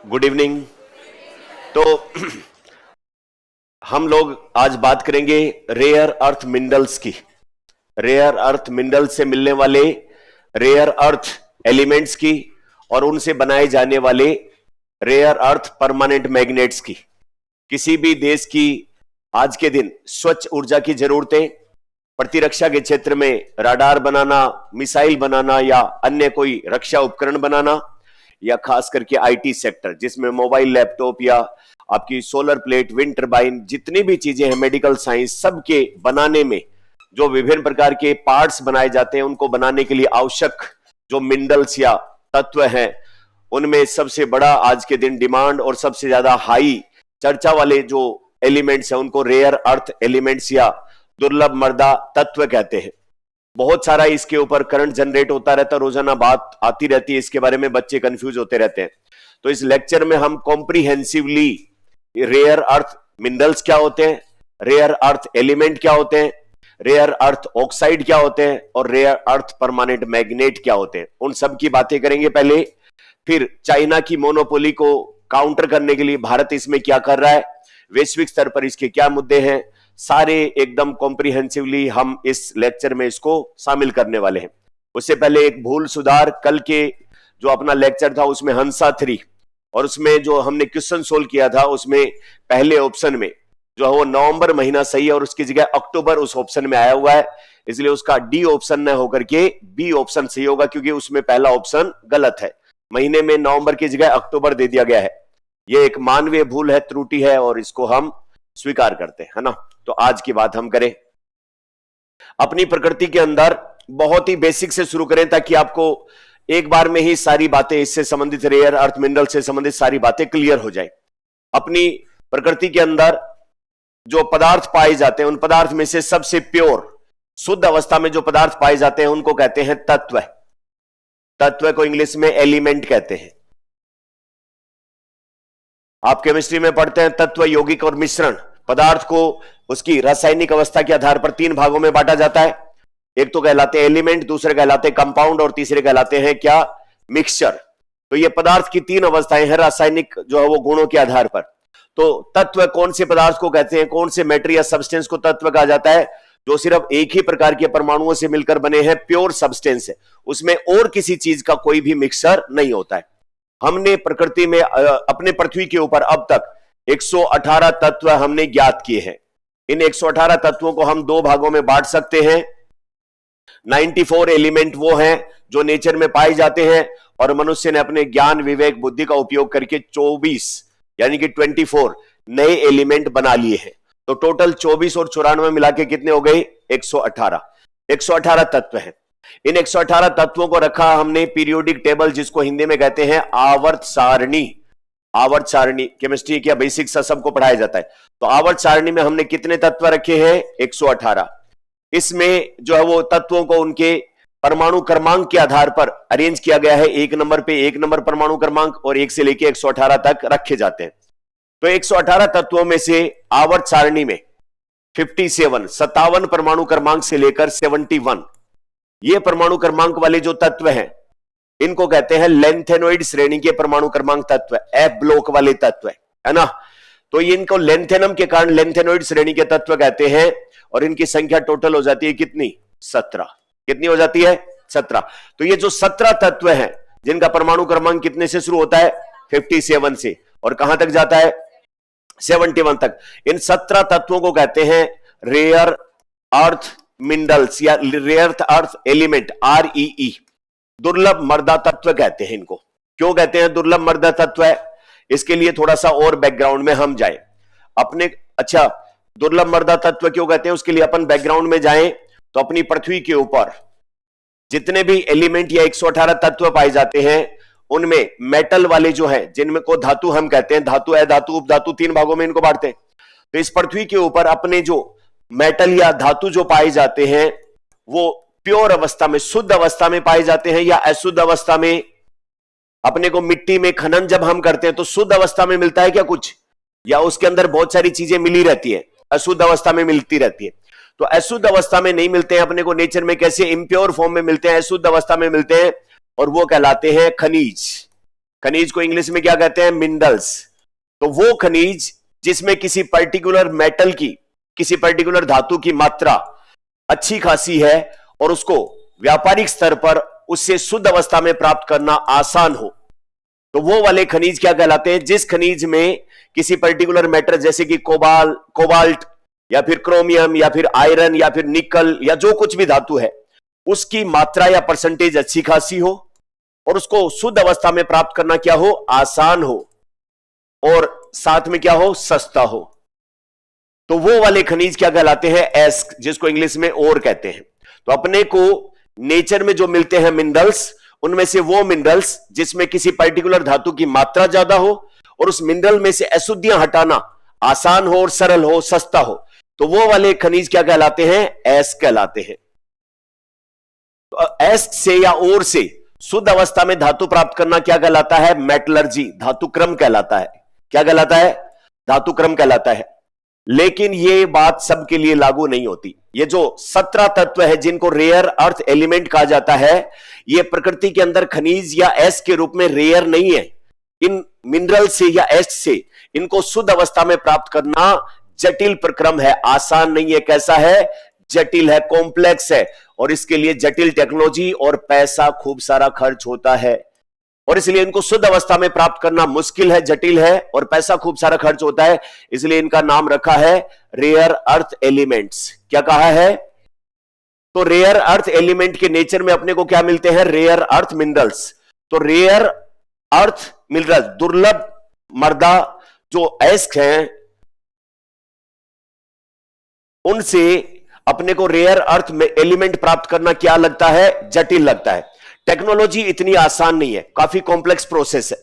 Good evening. तो हम लोग आज बात करेंगे रेयर अर्थ मिनरल्स की। रेयर अर्थ मिनरल से मिलने वाले रेयर अर्थ एलिमेंट्स की और उनसे बनाए जाने वाले रेयर अर्थ परमानेंट मैग्नेट्स की। किसी भी देश की आज के दिन स्वच्छ ऊर्जा की जरूरतें, प्रतिरक्षा के क्षेत्र में राडार बनाना, मिसाइल बनाना या अन्य कोई रक्षा उपकरण बनाना, या खास करके आईटी सेक्टर जिसमें मोबाइल, लैपटॉप या आपकी सोलर प्लेट, विंड टर्बाइन, जितनी भी चीजें हैं, मेडिकल साइंस, सबके बनाने में जो विभिन्न प्रकार के पार्ट्स बनाए जाते हैं, उनको बनाने के लिए आवश्यक जो मिनरल्स या तत्व हैं, उनमें सबसे बड़ा आज के दिन डिमांड और सबसे ज्यादा हाई चर्चा वाले जो एलिमेंट्स हैं उनको रेयर अर्थ एलिमेंट्स या दुर्लभ मर्दा तत्व कहते हैं। बहुत सारा इसके ऊपर करंट जनरेट होता रहता है, रोजाना बात आती रहती है इसके बारे में, बच्चे कंफ्यूज होते रहते हैं। तो इस लेक्चर में हम कॉम्प्रिहेंसिवली रेयर अर्थ मिनरल्स क्या होते हैं, रेयर अर्थ एलिमेंट क्या होते हैं, रेयर अर्थ ऑक्साइड क्या होते हैं और रेयर अर्थ परमानेंट मैग्नेट क्या होते हैं, उन सब की बातें करेंगे पहले। फिर चाइना की मोनोपोली को काउंटर करने के लिए भारत इसमें क्या कर रहा है, वैश्विक स्तर पर इसके क्या मुद्दे हैं, सारे एकदम कॉम्प्रिहेंसिवली हम इस लेक्चर में इसको शामिल करने वाले हैं। उससे पहले एक भूल सुधार, कल के जो अपना लेक्चर था उसमें हंसा 3 और उसमें जो हमने क्वेश्चन सोल्व किया था उसमें पहले ऑप्शन में जो है वो नवंबर महीना सही है और उसकी जगह अक्टूबर उस ऑप्शन में आया हुआ है, इसलिए उसका डी ऑप्शन न होकर के बी ऑप्शन सही होगा, क्योंकि उसमें पहला ऑप्शन गलत है। महीने में नवंबर की जगह अक्टूबर दे दिया गया है। यह एक मानवीय भूल है, त्रुटि है और इसको हम स्वीकार करते हैं, है ना। तो आज की बात हम करें अपनी प्रकृति के अंदर, बहुत ही बेसिक से शुरू करें ताकि आपको एक बार में ही सारी बातें इससे संबंधित, रेयर अर्थ मिनरल से संबंधित सारी बातें क्लियर हो जाए। अपनी प्रकृति के अंदर जो पदार्थ पाए जाते हैं उन पदार्थ में से सबसे प्योर, शुद्ध अवस्था में जो पदार्थ पाए जाते हैं उनको कहते हैं तत्व। तत्व को इंग्लिश में एलिमेंट कहते हैं। आप केमिस्ट्री में पढ़ते हैं तत्व, यौगिक और मिश्रण। पदार्थ को उसकी रासायनिक अवस्था के आधार पर 3 भागों में बांटा जाता है। एक तो कहलाते हैं एलिमेंट, दूसरे कहलाते हैं कंपाउंड और तीसरे कहलाते हैं क्या, मिक्सचर। तो ये पदार्थ की 3 अवस्थाएं हैं रासायनिक जो है वो गुणों के आधार पर। तो तत्व कौन से पदार्थ को कहते हैं, कौन से मैटर या सब्सटेंस को तत्व कहा जाता है, जो सिर्फ एक ही प्रकार के परमाणुओं से मिलकर बने हैं, प्योर सब्सटेंस है, उसमें और किसी चीज का कोई भी मिक्सचर नहीं होता है। हमने प्रकृति में अपने पृथ्वी के ऊपर अब तक 118 तत्व हमने ज्ञात किए हैं। इन 118 तत्वों को हम 2 भागों में बांट सकते हैं। 94 एलिमेंट वो हैं जो नेचर में पाए जाते हैं और मनुष्य ने अपने ज्ञान, विवेक, बुद्धि का उपयोग करके 24 यानी कि 24 नए एलिमेंट बना लिए हैं। तो टोटल 24 और 94 मिला के कितने हो गए, 118। 118 तत्व हैं। इन 118 तत्वों को रखा हमने पीरियोडिक टेबल, जिसको हिंदी में कहते हैं आवर्त सारणी। आवर्त सारणी केमिस्ट्री क्या बेसिक सा सबको पढ़ाया जाता है। तो आवर्त सारणी में हमने कितने तत्व रखे हैं, 118। इसमें जो है वो तत्वों को उनके परमाणु क्रमांक के आधार पर अरेंज किया गया है। 1 नंबर पे 1 नंबर परमाणु क्रमांक और 1 से लेके 118 तक रखे जाते हैं। तो 118 तत्वों में से आवर्त सारणी में 57 परमाणु क्रमांक से लेकर 71 ये परमाणु क्रमांक वाले जो तत्व हैं इनको कहते हैं लेंथेनोइड श्रेणी के परमाणु क्रमांक तत्व, एफ ब्लॉक वाले तत्व, है ना। तो इनको लेंथेनम के कारण लेंथेनोइड श्रेणी के तत्व कहते हैं और इनकी संख्या टोटल हो जाती है कितनी, 17। कितनी हो जाती है, 17। तो ये जो 17 तत्व हैं जिनका परमाणु क्रमांक कितने से शुरू होता है, 57 से, और कहां तक जाता है, 71 तक। इन 17 तत्वों को कहते हैं रेयर अर्थ मिनरल्स या रेयर अर्थ एलिमेंट, REE, दुर्लभ मर्दा तत्व कहते हैं इनको। क्यों कहते हैं दुर्लभ मर्दा तत्व है, इसके लिए थोड़ा सा और बैकग्राउंड में हम जाएं अपने। अच्छा, दुर्लभ मर्दा तत्व क्यों कहते हैं उसके लिए अपन बैकग्राउंड में जाएं तो अपनी पृथ्वी के ऊपर जितने भी एलिमेंट या 118 तत्व पाए जाते हैं उनमें मेटल वाले जो है, जिनमें को धातु हम कहते हैं, धातु, अधातु, उपधातु, 3 भागों में इनको बांटते हैं। तो इस पृथ्वी के ऊपर अपने जो मेटल या धातु जो पाए जाते हैं वो प्योर अवस्था में, शुद्ध अवस्था में पाए जाते हैं या अशुद्ध अवस्था में। अपने को मिट्टी में खनन जब हम करते हैं तो शुद्ध अवस्था में मिलता है क्या कुछ, या उसके अंदर बहुत सारी चीजें मिली रहती है, अशुद्ध अवस्था में मिलती रहती है। तो अशुद्ध अवस्था में नहीं मिलते हैं अपने को, नेचर में कैसे, इम्प्योर फॉर्म में मिलते हैं, अशुद्ध अवस्था में मिलते हैं और वो कहलाते हैं खनिज। खनिज को इंग्लिश में क्या कहते हैं? मिनरल्स। तो वो खनिज जिसमें किसी पर्टिकुलर मेटल की, किसी पर्टिकुलर धातु की मात्रा अच्छी खासी है और उसको व्यापारिक स्तर पर उससे शुद्ध अवस्था में प्राप्त करना आसान हो, तो वो वाले खनिज क्या कहलाते हैं? जिस खनिज में किसी पर्टिकुलर मेटल जैसे कि कोबाल्ट या फिर क्रोमियम या फिर आयरन या फिर निकल या जो कुछ भी धातु है, उसकी मात्रा या परसेंटेज अच्छी खासी हो और उसको शुद्ध अवस्था में प्राप्त करना क्या हो? आसान हो, और साथ में क्या हो? सस्ता हो। तो वो वाले खनिज क्या कहलाते हैं? एस्क, जिसको इंग्लिश में ओर कहते हैं। तो अपने को नेचर में जो मिलते हैं मिनरल्स, उनमें से वो मिनरल्स जिसमें किसी पर्टिकुलर धातु की मात्रा ज्यादा हो और उस मिनरल में से अशुद्धियां हटाना आसान हो और सरल हो, सस्ता हो, तो वो वाले खनिज क्या कहलाते हैं? एस्क कहलाते हैं। तो एस्क से या ओर से शुद्ध अवस्था में धातु प्राप्त करना क्या कहलाता है? मेटलर्जी, धातु क्रम कहलाता है। क्या कहलाता है? धातु क्रम कहलाता है। लेकिन ये बात सबके लिए लागू नहीं होती। ये जो 17 तत्व है जिनको रेयर अर्थ एलिमेंट कहा जाता है, ये प्रकृति के अंदर खनिज या एस्क के रूप में रेयर नहीं है। इन मिनरल से या एस्क से इनको शुद्ध अवस्था में प्राप्त करना जटिल प्रक्रम है, आसान नहीं है। कैसा है? जटिल है, कॉम्प्लेक्स है, और इसके लिए जटिल टेक्नोलॉजी और पैसा खूब सारा खर्च होता है, और इसलिए इनको शुद्ध अवस्था में प्राप्त करना मुश्किल है, जटिल है, और पैसा खूब सारा खर्च होता है। इसलिए इनका नाम रखा है रेयर अर्थ एलिमेंट्स। क्या कहा है? तो रेयर अर्थ एलिमेंट के नेचर में अपने को क्या मिलते हैं? Rare earth minerals. तो रेयर अर्थ मिनरल, दुर्लभ मर्दा जो एस्क हैं, उनसे अपने को रेयर अर्थ में एलिमेंट प्राप्त करना क्या लगता है? जटिल लगता है। टेक्नोलॉजी इतनी आसान नहीं है, काफी कॉम्प्लेक्स प्रोसेस है।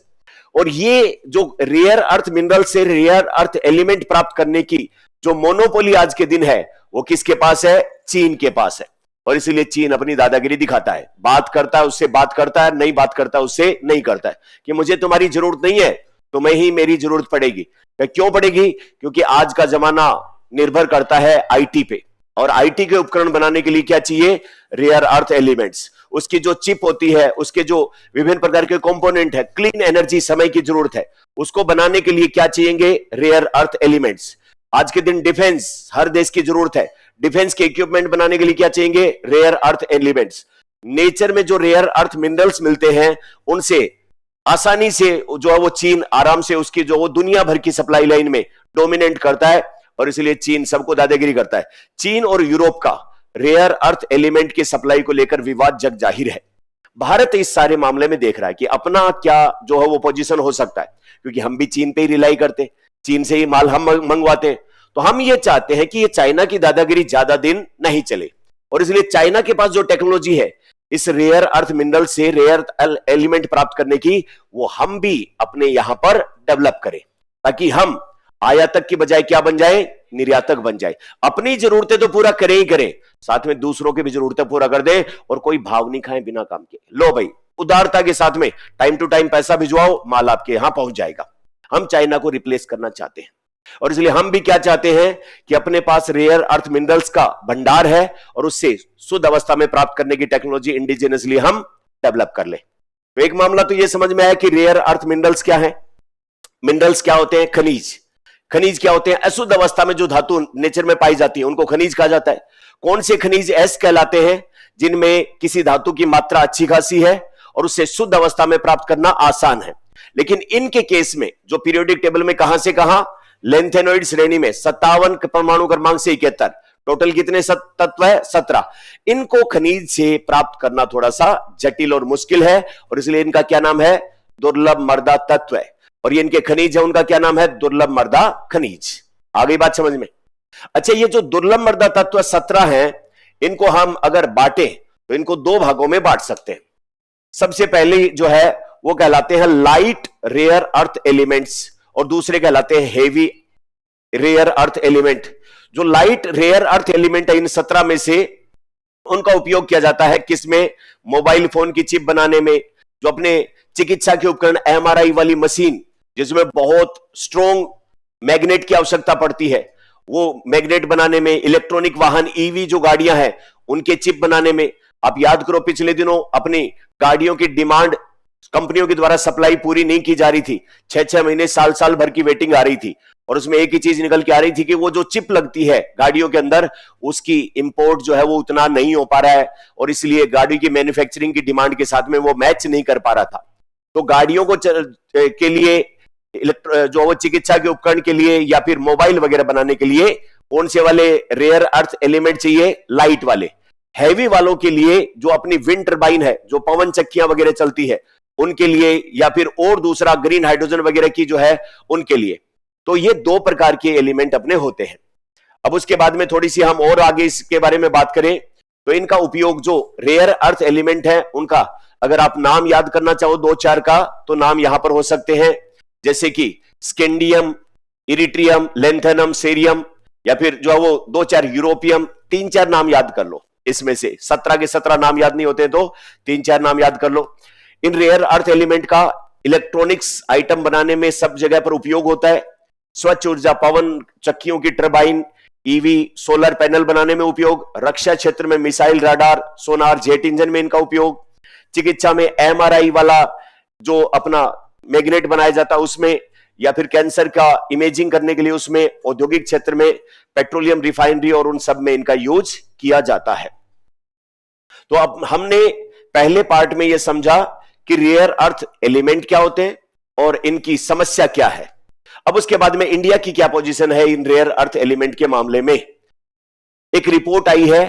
और ये जो रेयर अर्थ मिनरल से रेयर अर्थ एलिमेंट प्राप्त करने की जो मोनोपोली आज के दिन है, वो किसके पास है? चीन के पास है। और इसीलिए चीन अपनी दादागिरी दिखाता है, बात करता है उससे बात करता है, नहीं बात करता उससे नहीं करता है, कि मुझे तुम्हारी जरूरत नहीं है, तुम्हें ही मेरी जरूरत पड़ेगी। क्यों पड़ेगी? क्योंकि आज का जमाना निर्भर करता है आईटी पे, और आईटी के उपकरण बनाने के लिए क्या चाहिए? Rare earth elements. उसकी जो चिप होती है, उसके जो विभिन्न प्रकार के कंपोनेंट है, क्लीन एनर्जी समय की जरूरत है, उसको बनाने के लिए क्या चाहिए? Rare earth elements. आज के दिन डिफेंस, हर देश की जरूरत है, डिफेंस के इक्विपमेंट बनाने के लिए क्या चाहिए? Rare earth elements. नेचर में जो रेयर अर्थ मिनरल्स मिलते हैं, उनसे आसानी से जो है वो चीन आराम से उसकी जो वो दुनिया भर की सप्लाई लाइन में डोमिनेट करता है, और इसलिए चीन सबको दादागिरी करता है। चीन और यूरोप का रेयर अर्थ एलिमेंट की सप्लाई को लेकर विवाद जग जाहिर है। भारत इस सारे मामले में देख रहा है कि अपना क्या जो है वो पोजीशन हो सकता है, क्योंकि हम भी चीन पे ही रिलाई करते, चीन से ही माल हम मंगवाते हैं। तो हम ये चाहते हैं कि ये चाइना की दादागिरी ज्यादा दिन नहीं चले, और इसलिए चाइना के पास जो टेक्नोलॉजी है इस रेयर अर्थ मिनरल से रेयर एलिमेंट प्राप्त करने की, वो हम भी अपने यहां पर डेवलप करें, ताकि हम आयातक की बजाय क्या बन जाए? निर्यातक बन जाए। अपनी जरूरतें तो पूरा करें ही करें, साथ में दूसरों की भी जरूरतें पूरा कर दें, और कोई भाव नहीं खाएं बिना काम के। लो भाई, उदारता के साथ में टाइम टू टाइम पैसा भिजवाओ, माल आपके यहां पहुंच जाएगा। हम चाइना को रिप्लेस करना चाहते हैं, और इसलिए हम भी क्या चाहते हैं कि अपने पास रेयर अर्थ मिनरल्स का भंडार है, और उससे शुद्ध अवस्था में प्राप्त करने की टेक्नोलॉजी इंडिजिनसली हम डेवलप कर ले। तो एक मामला तो यह समझ में आया कि रेयर अर्थ मिनरल्स क्या है। मिनरल्स क्या होते हैं? खनिज। खनिज क्या होते हैं? अशुद्ध अवस्था में जो धातु नेचर में पाई जाती है, उनको खनिज कहा जाता है। कौन से खनिज एस्क कहलाते हैं? जिनमें किसी धातु की मात्रा अच्छी खासी है और उससे शुद्ध अवस्था में प्राप्त करना आसान है। लेकिन इनके केस में जो पीरियोडिक टेबल में कहां से कहां, लेंथेनॉइड श्रेणी में 57 परमाणु क्रमांक से 71, टोटल कितने तत्व है? 17। इनको खनिज से प्राप्त करना थोड़ा सा जटिल और मुश्किल है, और इसलिए इनका क्या नाम है? दुर्लभ मर्दा तत्व है। और ये इनके खनिज है, उनका क्या नाम है? दुर्लभ मर्दा खनिज। आ गई बात समझ में? अच्छा, ये जो दुर्लभ मर्दा तत्व 17 हैं, इनको हम अगर बांटे तो इनको दो भागों में बांट सकते हैं। सबसे पहले जो है वो कहलाते हैं लाइट रेयर अर्थ एलिमेंट्स, और दूसरे कहलाते हैं हेवी रेयर अर्थ एलिमेंट। जो लाइट रेयर अर्थ एलिमेंट है इन 17 में से, उनका उपयोग किया जाता है किसमें? मोबाइल फोन की चिप बनाने में, जो अपने चिकित्सा के उपकरण एमआरआई वाली मशीन जिसमें बहुत स्ट्रॉन्ग मैग्नेट की आवश्यकता पड़ती है, वो मैग्नेट बनाने में, इलेक्ट्रॉनिक वाहन ईवी जो गाड़ियां हैं उनके चिप बनाने में। आप याद करो पिछले दिनों अपनी गाड़ियों की डिमांड कंपनियों के द्वारा सप्लाई पूरी नहीं की जा रही थी, 6-6 महीने साल साल भर की वेटिंग आ रही थी, और उसमें एक ही चीज निकल के आ रही थी कि वो जो चिप लगती है गाड़ियों के अंदर, उसकी इंपोर्ट जो है वो उतना नहीं हो पा रहा है, और इसलिए गाड़ी की मैन्युफैक्चरिंग की डिमांड के साथ में वो मैच नहीं कर पा रहा था। तो गाड़ियों को के लिए, जो वो चिकित्सा के उपकरण के लिए या फिर मोबाइल वगैरह बनाने के लिए कौन से वाले रेयर अर्थ एलिमेंट चाहिए? लाइट वाले। हैवी वालों के लिए जो अपनी विंड टर्बाइन है, जो पवन चक्कियां वगैरह चलती है उनके लिए, या फिर और दूसरा ग्रीन हाइड्रोजन वगैरह की जो है उनके लिए। तो ये दो प्रकार के एलिमेंट अपने होते हैं। अब उसके बाद में थोड़ी सी हम और आगे इसके बारे में बात करें तो इनका उपयोग, जो रेयर अर्थ एलिमेंट है उनका अगर आप नाम याद करना चाहो 2-4 का, तो नाम यहां पर हो सकते हैं, जैसे कि स्कैंडियम, इरिट्रियम, लेंथेनम, सेरियम, या फिर जो है वो 2-4 यूरोपियम। 3-4 नाम याद कर लो, इसमें से 17 के 17 नाम याद नहीं होते तो 3-4 नाम याद कर लो। इन रेयर अर्थ एलिमेंट का इलेक्ट्रॉनिक्स आइटम बनाने में सब जगह पर उपयोग होता है। स्वच्छ ऊर्जा, पवन चक्कियों की टर्बाइन, ईवी, सोलर पैनल बनाने में उपयोग, रक्षा क्षेत्र में मिसाइल, राडार, सोनार, जेट इंजन में इनका उपयोग, चिकित्सा में एमआरआई वाला जो अपना मैग्नेट बनाया जाता है उसमें, या फिर कैंसर का इमेजिंग करने के लिए उसमें, औद्योगिक क्षेत्र में, पेट्रोलियम रिफाइनरी और उन सब में इनका यूज किया जाता है। तो अब हमने पहले पार्ट में यह समझा कि रेयर अर्थ एलिमेंट क्या होते हैं और इनकी समस्या क्या है। अब उसके बाद में इंडिया की क्या पोजीशन है इन रेयर अर्थ एलिमेंट के मामले में। एक रिपोर्ट आई है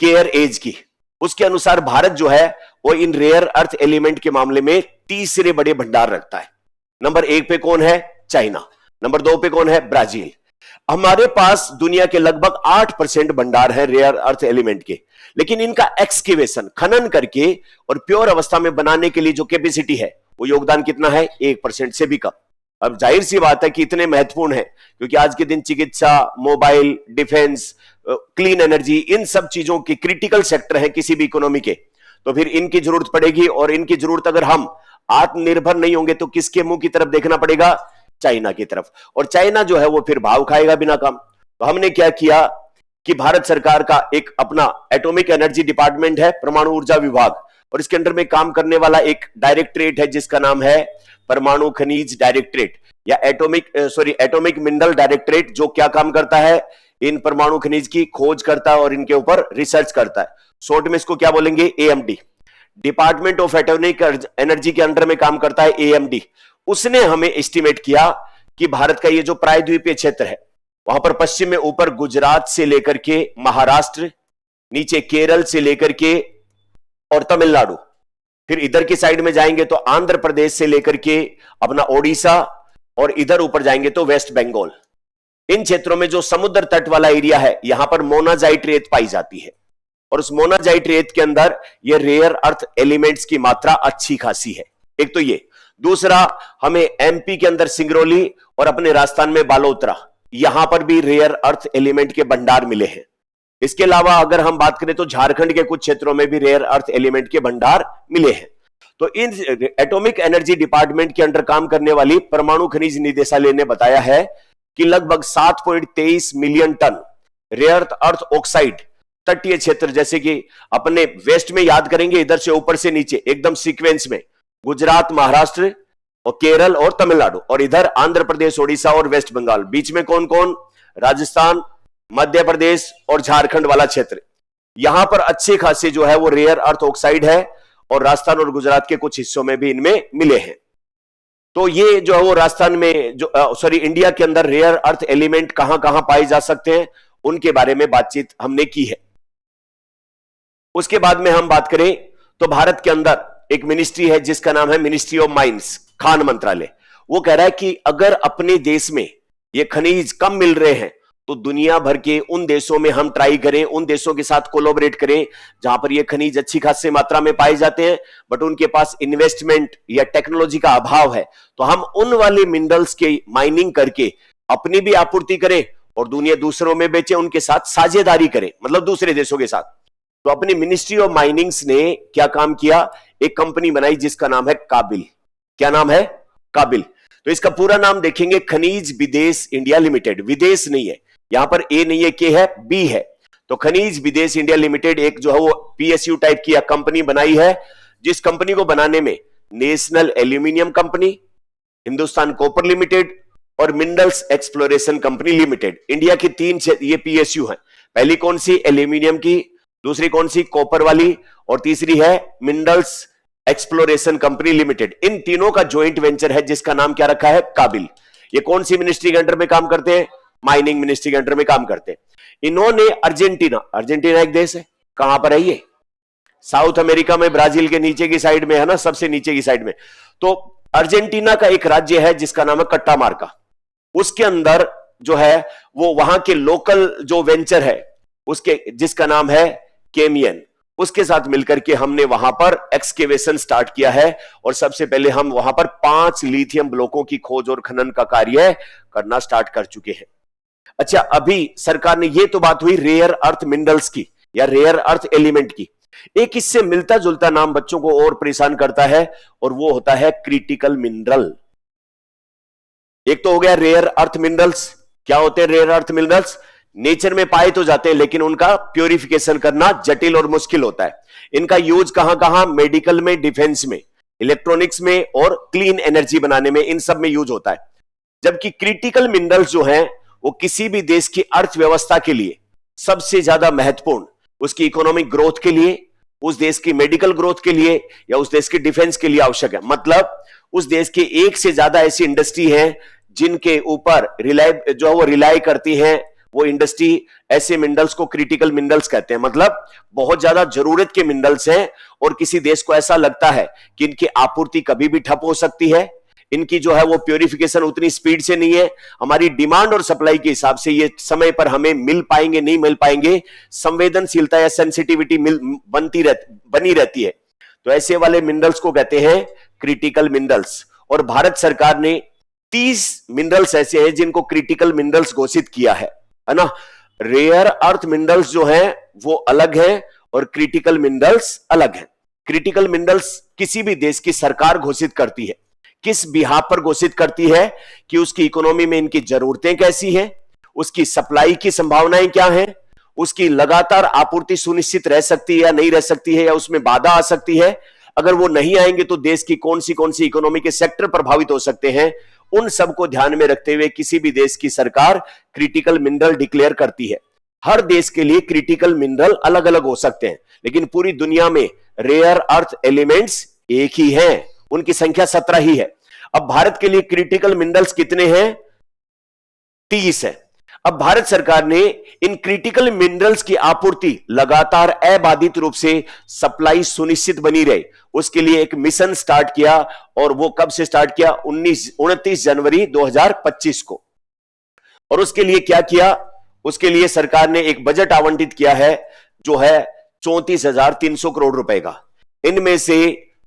केयर एज की, उसके अनुसार भारत जो है वो इन रेयर अर्थ एलिमेंट के मामले में तीसरे बड़े भंडार रखता है। नंबर 1 पे कौन है? चाइना। नंबर 2 पे कौन है? ब्राजील। हमारे पास दुनिया के लगभग 8% भंडार है रेयर अर्थ एलिमेंट के, लेकिन इनका एक्सकेवेशन, खनन करके और प्योर अवस्था में बनाने के लिए जो कैपेसिटी है वो योगदान कितना है? 1% से भी कम। अब जाहिर सी बात है कि इतने महत्वपूर्ण है क्योंकि आज के दिन चिकित्सा, मोबाइल, डिफेंस, क्लीन एनर्जी, इन सब चीजों के क्रिटिकल सेक्टर है किसी भी इकोनॉमी के, तो फिर इनकी जरूरत पड़ेगी, और इनकी जरूरत अगर हम आत्मनिर्भर नहीं होंगे तो किसके मुंह की तरफ देखना पड़ेगा? चाइना की तरफ। और चाइना जो है वो फिर भाव खाएगा बिना काम। तो हमने क्या किया कि भारत सरकार का एक अपना एटॉमिक एनर्जी डिपार्टमेंट है, परमाणु ऊर्जा विभाग, और इसके अंडर में काम करने वाला एक डायरेक्टरेट है जिसका नाम है परमाणु खनिज डायरेक्टरेट, या एटॉमिक मिनरल डायरेक्टरेट, जो क्या काम करता है? इन परमाणु खनिज की खोज करता है और इनके ऊपर रिसर्च करता है। शॉर्ट में इसको क्या बोलेंगे? AMD, department of atomic energy के अंडर में काम करता है एएमडी। उसने हमें एस्टिमेट किया कि भारत का ये जो प्रायद्वीपीय क्षेत्र है, वहां पर पश्चिम में ऊपर गुजरात से लेकर के महाराष्ट्र, नीचे केरल से लेकर के और तमिलनाडु, फिर इधर की साइड में जाएंगे तो आंध्र प्रदेश से लेकर के अपना ओडिशा, और इधर ऊपर जाएंगे तो वेस्ट बंगाल। इन क्षेत्रों में जो समुद्र तट वाला एरिया है, यहां पर मोनाजाइट रेत पाई जाती है, और उस मोनाजाइट रेत के अंदर ये रेयर अर्थ एलिमेंट्स की मात्रा अच्छी खासी है। एक तो ये, दूसरा हमें एमपी के अंदर सिंगरौली और अपने राजस्थान में बालोतरा, यहां पर भी रेयर अर्थ एलिमेंट के भंडार मिले हैं। इसके अलावा अगर हम बात करें तो झारखंड के कुछ क्षेत्रों में भी रेयर अर्थ एलिमेंट के भंडार मिले हैं। तो इन एटॉमिक एनर्जी डिपार्टमेंट के अंडर काम करने वाली परमाणु खनिज निदेशालय ने बताया है कि लगभग 7.23 million tonne rare earth oxide तटीय क्षेत्र, जैसे कि अपने वेस्ट में याद करेंगे, इधर से ऊपर से नीचे एकदम सीक्वेंस में गुजरात, महाराष्ट्र और केरल और तमिलनाडु, और इधर आंध्र प्रदेश, ओडिशा और वेस्ट बंगाल, बीच में कौन कौन? राजस्थान, मध्य प्रदेश और झारखंड वाला क्षेत्र। यहां पर अच्छे खासे जो है वो रेयर अर्थ ऑक्साइड है, और राजस्थान और गुजरात के कुछ हिस्सों में भी इनमें मिले हैं। तो ये जो है वो राजस्थान में जो इंडिया के अंदर रेयर अर्थ एलिमेंट कहां कहां पाए जा सकते हैं उनके बारे में बातचीत हमने की है। उसके बाद में हम बात करें तो भारत के अंदर एक मिनिस्ट्री है जिसका नाम है मिनिस्ट्री ऑफ माइंस, खान मंत्रालय। वो कह रहा है कि अगर अपने देश में ये खनिज कम मिल रहे हैं तो दुनिया भर के उन देशों में हम ट्राई करें, उन देशों के साथ कोलैबोरेट करें जहां पर ये खनिज अच्छी खासी मात्रा में पाए जाते हैं, बट उनके पास इन्वेस्टमेंट या टेक्नोलॉजी का अभाव है। तो हम उन वाले मिनरल्स के माइनिंग करके अपनी भी आपूर्ति करें और दुनिया दूसरों में बेचें, उनके साथ साझेदारी करें, मतलब दूसरे देशों के साथ। तो अपनी मिनिस्ट्री ऑफ माइनिंग्स ने क्या काम किया? एक कंपनी बनाई जिसका नाम है काबिल। क्या नाम है? काबिल। तो इसका पूरा नाम देखेंगे, खनिज विदेश इंडिया लिमिटेड। विदेश नहीं है यहां पर, ए नहीं है, के है, बी है। तो खनिज विदेश इंडिया लिमिटेड एक जो है वो पीएसयू टाइप की कंपनी बनाई है, जिस कंपनी को बनाने में national aluminium company, Hindustan copper limited और minerals exploration company limited. India की 3 ये पीएसयू हैं। पहली कौन सी? एल्यूमिनियम की, दूसरी कौन सी? कॉपर वाली, और तीसरी है मिनरल्स एक्सप्लोरेशन कंपनी लिमिटेड। इन तीनों का ज्वाइंट वेंचर है जिसका नाम क्या रखा है? काबिल। ये कौन सी मिनिस्ट्री के अंडर में काम करते हैं? माइनिंग मिनिस्ट्री के अंडर में काम करते हैं। इन्होंने अर्जेंटीना एक देश है, कहां पर है ये? साउथ अमेरिका में, ब्राजील के नीचे की साइड में है ना, सबसे नीचे की साइड में। तो अर्जेंटीना का एक राज्य है जिसका नाम है कट्टामार्का। उसके अंदर जो है वो वहां के लोकल जो वेंचर है उसके, जिसका नाम है केमियन, उसके साथ मिलकर के हमने वहां पर एक्सकेवेशन स्टार्ट किया है और सबसे पहले हम वहां पर 5 लिथियम ब्लॉकों की खोज और खनन का कार्य करना स्टार्ट कर चुके हैं। अच्छा, अभी सरकार ने, ये तो बात हुई रेयर अर्थ मिनरल्स की या रेयर अर्थ एलिमेंट की। एक इससे मिलता जुलता नाम बच्चों को और परेशान करता है और वो होता है क्रिटिकल मिनरल। एक तो हो गया रेयर अर्थ मिनरल्स। क्या होते हैं रेयर अर्थ मिनरल्स? नेचर में पाए तो जाते हैं लेकिन उनका प्यूरिफिकेशन करना जटिल और मुश्किल होता है। इनका यूज कहां कहां? मेडिकल में, डिफेंस में, इलेक्ट्रॉनिक्स में और क्लीन एनर्जी बनाने में, इन सब में यूज होता है। जबकि क्रिटिकल मिनरल्स जो हैं वो किसी भी देश की अर्थव्यवस्था के लिए सबसे ज्यादा महत्वपूर्ण, उसकी इकोनॉमिक ग्रोथ के लिए, उस देश की मेडिकल ग्रोथ के लिए या उस देश की डिफेंस के लिए आवश्यक है। मतलब उस देश की एक से ज्यादा ऐसी इंडस्ट्री है जिनके ऊपर रिलाई करती है वो इंडस्ट्री, ऐसे मिनरल्स को क्रिटिकल मिनरल्स कहते हैं। मतलब बहुत ज्यादा जरूरत के मिनरल्स हैं और किसी देश को ऐसा लगता है कि इनकी आपूर्ति कभी भी ठप हो सकती है, इनकी जो है वो प्यूरिफिकेशन उतनी स्पीड से नहीं है, हमारी डिमांड और सप्लाई के हिसाब से ये समय पर हमें मिल पाएंगे नहीं मिल पाएंगे, संवेदनशीलता या सेंसिटिविटी बनी रहती है। तो ऐसे वाले मिनरल्स को कहते हैं क्रिटिकल मिनरल्स। और भारत सरकार ने 30 मिनरल्स ऐसे हैं जिनको क्रिटिकल मिनरल्स घोषित किया है ना। रेयर अर्थ मिनरल्स जो हैं वो अलग हैं और क्रिटिकल मिनरल्स अलग हैं। क्रिटिकल मिनरल्स किसी भी देश की सरकार घोषित करती है। किस बिहाफ पर घोषित करती है? कि उसकी इकोनॉमी में इनकी जरूरतें कैसी हैं, उसकी सप्लाई की संभावनाएं क्या हैं, उसकी लगातार आपूर्ति सुनिश्चित रह सकती है या नहीं रह सकती है, या उसमें बाधा आ सकती है। अगर वो नहीं आएंगे तो देश की कौन सी इकोनॉमी के सेक्टर प्रभावित हो सकते हैं, उन सबको ध्यान में रखते हुए किसी भी देश की सरकार क्रिटिकल मिनरल डिक्लेयर करती है। हर देश के लिए क्रिटिकल मिनरल अलग अलग हो सकते हैं लेकिन पूरी दुनिया में रेयर अर्थ एलिमेंट्स एक ही हैं, उनकी संख्या 17 ही है। अब भारत के लिए क्रिटिकल मिनरल्स कितने हैं? 30 है। अब भारत सरकार ने इन क्रिटिकल मिनरल्स की आपूर्ति लगातार अबाधित रूप से सप्लाई सुनिश्चित बनी रहे, उसके लिए एक मिशन स्टार्ट किया। और वो कब से स्टार्ट किया? 29 जनवरी 2025 को। और उसके लिए क्या किया? उसके लिए सरकार ने एक बजट आवंटित किया है जो है 34,300 करोड़ रुपए का। इनमें से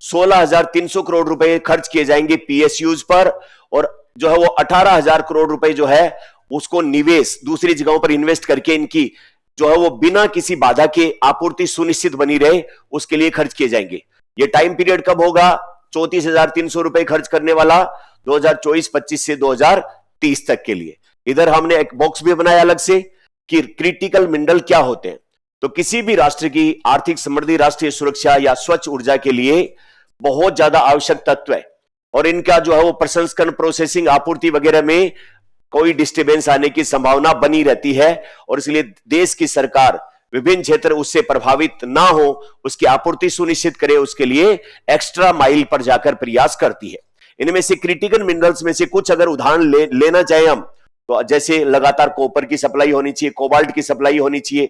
16,300 करोड़ रुपए खर्च किए जाएंगे पीएसयूज पर, और जो है वो 18,000 करोड़ रुपए जो है उसको निवेश दूसरी जगहों पर इन्वेस्ट करके इनकी जो है वो बिना किसी बाधा के आपूर्ति सुनिश्चित बनी रहे, उसके लिए खर्च किए जाएंगे। ये टाइम पीरियड कब होगा? 34,300 रुपए खर्च करने वाला 2024-25 से 2030 तक के लिए। इधर हमने एक बॉक्स भी बनाया अलग से कि क्रिटिकल मिनरल क्या होते हैं। तो किसी भी राष्ट्र की आर्थिक समृद्धि, राष्ट्रीय सुरक्षा या स्वच्छ ऊर्जा के लिए बहुत ज्यादा आवश्यक तत्व है और इनका जो है वो प्रसंस्करण, प्रोसेसिंग, आपूर्ति वगैरह में कोई डिस्टर्बेंस आने की संभावना बनी रहती है। और इसलिए देश की सरकार विभिन्न क्षेत्र उससे प्रभावित ना हो, उसकी आपूर्ति सुनिश्चित करे, उसके लिए एक्स्ट्रा माइल पर जाकर प्रयास करती है। इनमें से क्रिटिकल मिनरल्स में से कुछ अगर उदाहरण लेना चाहें हम, तो जैसे लगातार कॉपर की सप्लाई होनी चाहिए, कोबाल्ट की सप्लाई होनी चाहिए,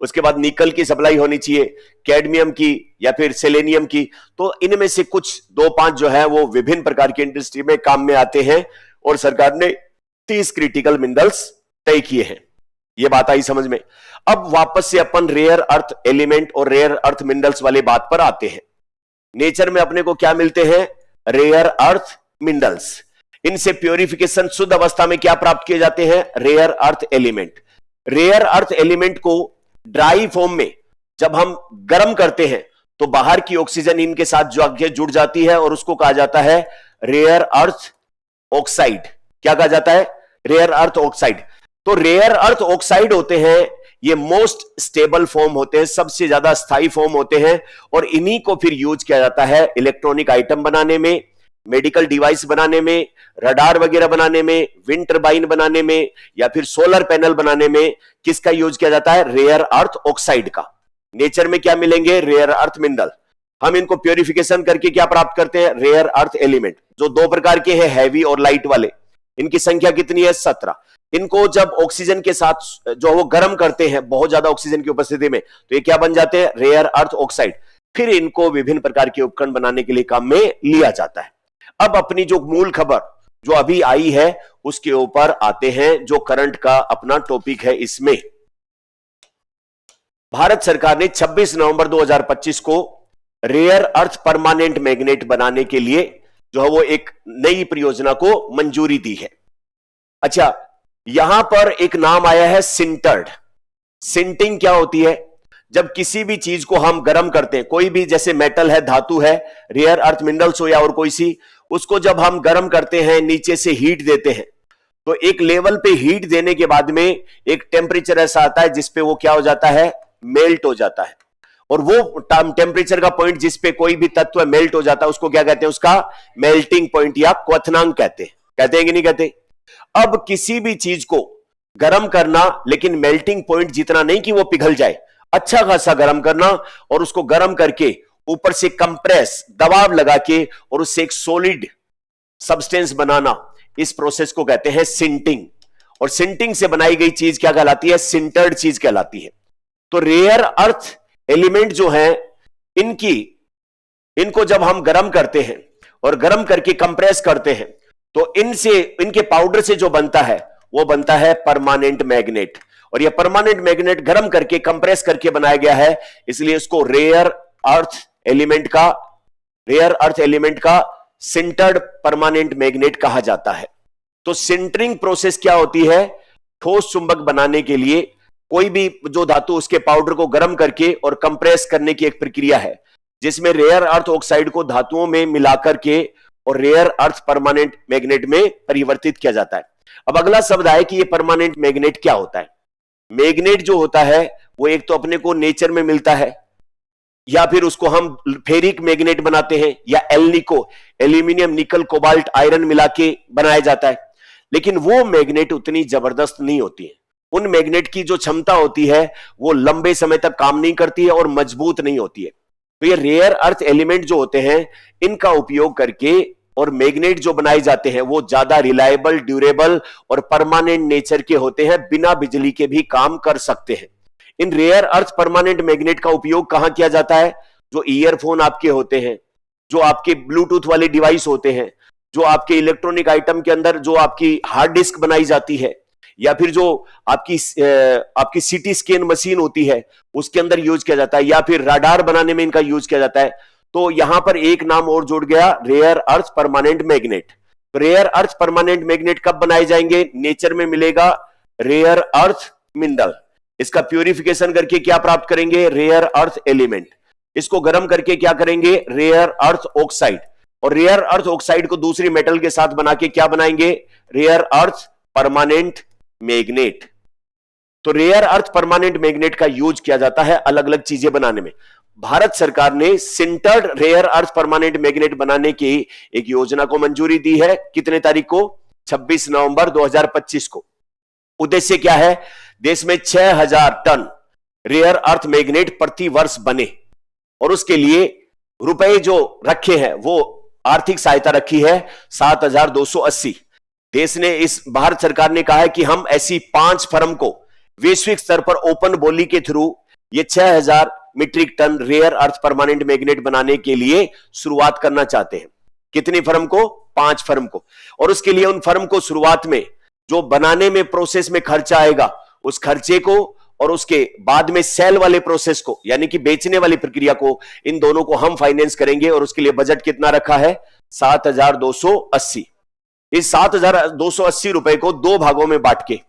उसके बाद निकल की सप्लाई होनी चाहिए, कैडमियम की या फिर सेलेनियम की। तो इनमें से कुछ 2-5 जो है वो विभिन्न प्रकार की इंडस्ट्री में काम में आते हैं और सरकार ने 30 क्रिटिकल मिनरल्स तय किए हैं। ये बात आई समझ में? अब वापस से अपन रेयर अर्थ एलिमेंट और रेयर अर्थ मिनरल्स वाले बात पर आते हैं। नेचर में अपने को क्या मिलते हैं? Rare earth minerals. इनसे प्योरिफिकेशन, शुद्ध अवस्था में क्या प्राप्त किए जाते हैं? Rare earth element. Rare earth element को ड्राई फॉर्म में जब हम गर्म करते हैं तो बाहर की ऑक्सीजन इनके साथ जो जुड़ जाती है और उसको कहा जाता है रेयर अर्थ ऑक्साइड। क्या कहा जाता है? Rare earth oxide. तो रेयर अर्थ ऑक्साइड होते हैं ये मोस्ट स्टेबल फॉर्म होते हैं, सबसे ज्यादा स्थायी फॉर्म होते हैं, और इन्हीं को फिर यूज किया जाता है इलेक्ट्रॉनिक आइटम बनाने में, मेडिकल डिवाइस बनाने में, रडार वगैरह बनाने में, विंड टर्बाइन बनाने में, या फिर सोलर पैनल बनाने में। किसका यूज किया जाता है? रेयर अर्थ ऑक्साइड का। नेचर में क्या मिलेंगे? Rare earth mineral. हम इनको प्योरिफिकेशन करके क्या प्राप्त करते हैं? रेयर अर्थ एलिमेंट, जो दो प्रकार के हैं, हैवी और लाइट वाले। इनकी संख्या कितनी है? 17। इनको जब ऑक्सीजन के साथ जो वो गर्म करते हैं बहुत ज्यादा ऑक्सीजन की उपस्थिति में, तो ये क्या बन जाते हैं? Rare earth oxide. फिर इनको विभिन्न प्रकार के उपकरण बनाने के लिए काम में लिया जाता है। अब अपनी जो मूल खबर जो अभी आई है उसके ऊपर आते हैं, जो करंट का अपना टॉपिक है। इसमें भारत सरकार ने 26 नवंबर 2025 को रेयर अर्थ परमानेंट मैग्नेट बनाने के लिए जो है वो एक नई परियोजना को मंजूरी दी है। अच्छा, यहां पर एक नाम आया है सिंटर्ड। सिंटिंग क्या होती है? जब किसी भी चीज को हम गर्म करते हैं, कोई भी जैसे मेटल है, धातु है, रेयर अर्थ मिनरल्स हो या और कोई सी, उसको जब हम गर्म करते हैं, नीचे से हीट देते हैं, तो एक लेवल पे हीट देने के बाद में एक टेम्परेचर ऐसा आता है जिसपे वो क्या हो जाता है? मेल्ट हो जाता है। और वो टेम्परेचर का पॉइंट जिसपे कोई भी तत्व मेल्ट हो जाता है उसको क्या कहते हैं? उसका मेल्टिंग पॉइंट या क्वथनांक कहते हैं। कहते हैं कि नहीं कहते? अब किसी भी चीज को गर्म करना, लेकिन मेल्टिंग पॉइंट जितना नहीं कि वो पिघल जाए, अच्छा खासा गर्म करना, और उसको गर्म करके ऊपर से कंप्रेस, दबाव लगा के, और उससे एक सॉलिड सब्सटेंस बनाना, इस प्रोसेस को कहते हैं सिंटिंग। और सिंटिंग से बनाई गई चीज क्या कहलाती है? सिंटर्ड चीज कहलाती है। तो रेयर अर्थ एलिमेंट जो है, इनको जब हम गर्म करते हैं और गर्म करके कंप्रेस करते हैं, तो इनके पाउडर से जो बनता है वो बनता है परमानेंट मैग्नेट। और यह परमानेंट मैग्नेट गर्म करके कंप्रेस करके बनाया गया है, इसलिए इसको रेयर अर्थ एलिमेंट का सिंटर्ड परमानेंट मैग्नेट कहा जाता है। तो सिंटरिंग प्रोसेस क्या होती है? ठोस चुंबक बनाने के लिए कोई भी जो धातु, उसके पाउडर को गर्म करके और कंप्रेस करने की एक प्रक्रिया है, जिसमें रेयर अर्थ ऑक्साइड को धातुओं में मिलाकर के और रेयर अर्थ परमानेंट मैग्नेट में परिवर्तित किया जाता है। अब अगला शब्द है कि ये परमानेंट मैग्नेट क्या होता है? मैग्नेट जो होता है वो एक तो अपने को नेचर में मिलता है, या फिर उसको हम फेरिक मैग्नेट बनाते हैं, या एल्निको, एल्यूमिनियम, निकल, कोबाल्ट, आयरन मिला के बनाया जाता है। लेकिन वो मैग्नेट उतनी जबरदस्त नहीं होती है। उन मैग्नेट की जो क्षमता होती है वो लंबे समय तक काम नहीं करती है और मजबूत नहीं होती है। तो ये रेयर अर्थ एलिमेंट जो होते हैं, इनका उपयोग करके और मैग्नेट जो बनाए जाते हैं वो ज्यादा रिलायबल, ड्यूरेबल और परमानेंट नेचर के होते हैं, बिना बिजली के भी काम कर सकते हैं। इन रेयर अर्थ परमानेंट मैग्नेट का उपयोग कहां किया जाता है? जो ईयरफोन आपके होते हैं, जो आपके ब्लूटूथ वाले डिवाइस होते हैं, जो आपके इलेक्ट्रॉनिक आइटम के अंदर जो आपकी हार्ड डिस्क बनाई जाती है, या फिर जो आपकी सीटी स्कैन मशीन होती है उसके अंदर यूज किया जाता है, या फिर रडार बनाने में इनका यूज किया जाता है। तो यहां पर एक नाम और जुड़ गया, rare earth permanent magnet. Rare earth permanent magnet कब बनाए जाएंगे? नेचर में मिलेगा रेयर अर्थ मिनरल। इसका प्यूरिफिकेशन करके क्या प्राप्त करेंगे? Rare earth element. इसको गर्म करके क्या करेंगे? Rare earth oxide. और रेयर अर्थ ऑक्साइड को दूसरी मेटल के साथ बना के क्या बनाएंगे? Rare earth permanent magnet. तो रेयर अर्थ परमानेंट मैग्नेट का यूज किया जाता है अलग अलग चीजें बनाने में। भारत सरकार ने sintered rare earth permanent magnet बनाने की एक योजना को मंजूरी दी है। कितने तारीख को? 26 नवंबर 2025 को। उद्देश्य क्या है? देश में 6000 टन रेयर अर्थ मैग्नेट प्रति वर्ष बने, और उसके लिए रुपए जो रखे हैं वो आर्थिक सहायता रखी है 7280। देश ने, इस भारत सरकार ने कहा है कि हम ऐसी 5 फर्म को वैश्विक स्तर पर ओपन बोली के थ्रू ये 6000 metric tonne rare earth permanent magnet बनाने के लिए शुरुआत करना चाहते हैं। कितनी फर्म को? 5 फर्म को। और उसके लिए उन फर्म को शुरुआत में जो बनाने में प्रोसेस में खर्चा आएगा, उस खर्चे को और उसके बाद में सेल वाले प्रोसेस को, यानी कि बेचने वाली प्रक्रिया को, इन दोनों को हम फाइनेंस करेंगे। और उसके लिए बजट कितना रखा है? 7280। इस 7280 रुपए को 2 भागों में बांट के,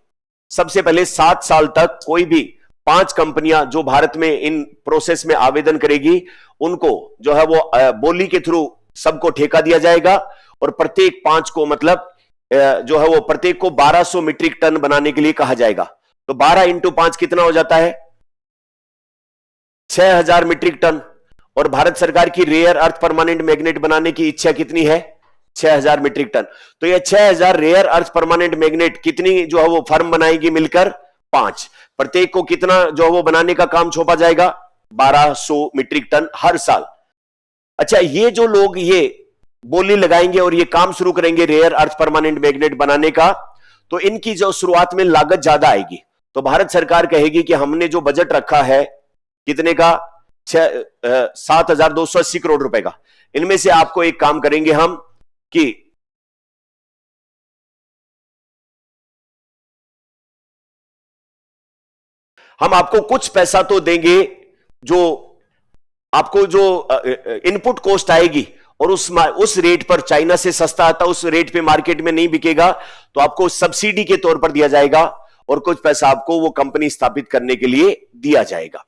सबसे पहले 7 साल तक कोई भी 5 कंपनियां जो भारत में इन प्रोसेस में आवेदन करेगी, उनको जो है वो बोली के थ्रू सबको ठेका दिया जाएगा। और प्रत्येक 5 को, मतलब जो है वो प्रत्येक को 1200 मीट्रिक टन बनाने के लिए कहा जाएगा। तो 12 इंटू 5 कितना हो जाता है? 6000 मीट्रिक टन। और भारत सरकार की रेयर अर्थ परमानेंट मैग्नेट बनाने की इच्छा कितनी है? 6000 मीट्रिक टन। तो ये 6000 रेयर अर्थ परमानेंट मैग्नेट कितनी जो है वो फर्म बनाएगी मिलकर? 5। प्रत्येक को कितना जो है वो बनाने का काम सौंपा जाएगा? 1200 मीट्रिक टन हर साल। अच्छा, ये जो लोग ये बोली लगाएंगे और ये काम शुरू करेंगे रेयर अर्थ परमानेंट मैग्नेट बनाने का, तो इनकी जो शुरुआत में लागत ज्यादा आएगी। तो भारत सरकार कहेगी कि हमने जो बजट रखा है कितने का? 7280 करोड़ रुपए का। इनमें से आपको एक काम करेंगे हम कि हम आपको कुछ पैसा तो देंगे, जो आपको जो इनपुट कॉस्ट आएगी और उस रेट पर चाइना से सस्ता आता, उस रेट पे मार्केट में नहीं बिकेगा, तो आपको सब्सिडी के तौर पर दिया जाएगा और कुछ पैसा आपको वो कंपनी स्थापित करने के लिए दिया जाएगा।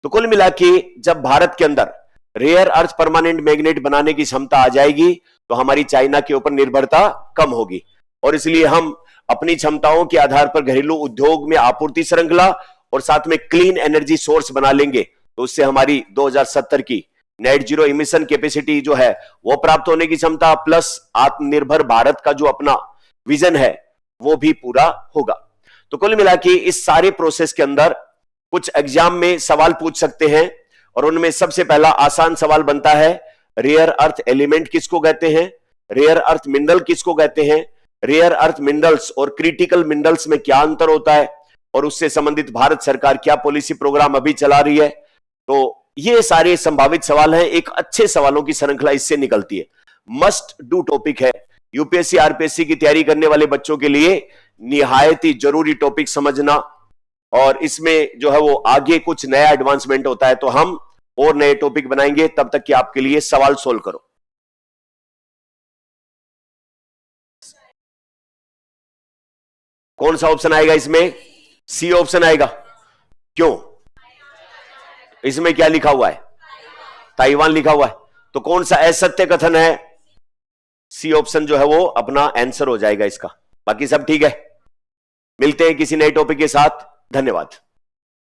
तो कुल मिला के जब भारत के अंदर रेयर अर्थ परमानेंट मैग्नेट बनाने की क्षमता आ जाएगी तो हमारी चाइना के ऊपर निर्भरता कम होगी, और इसलिए हम अपनी क्षमताओं के आधार पर घरेलू उद्योग में आपूर्ति श्रृंखला और साथ में क्लीन एनर्जी सोर्स बना लेंगे। तो उससे हमारी 2070 की नेट जीरो इमिशन कैपेसिटी जो है वो प्राप्त होने की क्षमता, प्लस आत्मनिर्भर भारत का जो अपना विजन है वो भी पूरा होगा। तो कुल मिला के इस सारे प्रोसेस के अंदर कुछ एग्जाम में सवाल पूछ सकते हैं, और उनमें सबसे पहला आसान सवाल बनता है, रेयर अर्थ एलिमेंट किसको कहते हैं? रेयर अर्थ मिनरल किसको कहते हैं? रेयर अर्थ मिनरल्स और क्रिटिकल मिनरल्स में क्या अंतर होता है? और उससे संबंधित भारत सरकार क्या पॉलिसी प्रोग्राम अभी चला रही है? तो ये सारे संभावित सवाल हैं। एक अच्छे सवालों की श्रृंखला इससे निकलती है। मस्ट डू टॉपिक है। यूपीएससी आरपीएससी की तैयारी करने वाले बच्चों के लिए निहायत ही जरूरी टॉपिक समझना, और इसमें जो है वो आगे कुछ नया एडवांसमेंट होता है तो हम और नए टॉपिक बनाएंगे। तब तक कि आपके लिए सवाल सोल्व करो। कौन सा ऑप्शन आएगा इसमें? सी ऑप्शन आएगा। क्यों? इसमें क्या लिखा हुआ है? ताइवान लिखा हुआ है। तो कौन सा असत्य कथन है? सी ऑप्शन जो है वो अपना आंसर हो जाएगा इसका। बाकी सब ठीक है। मिलते हैं किसी नए टॉपिक के साथ। धन्यवाद।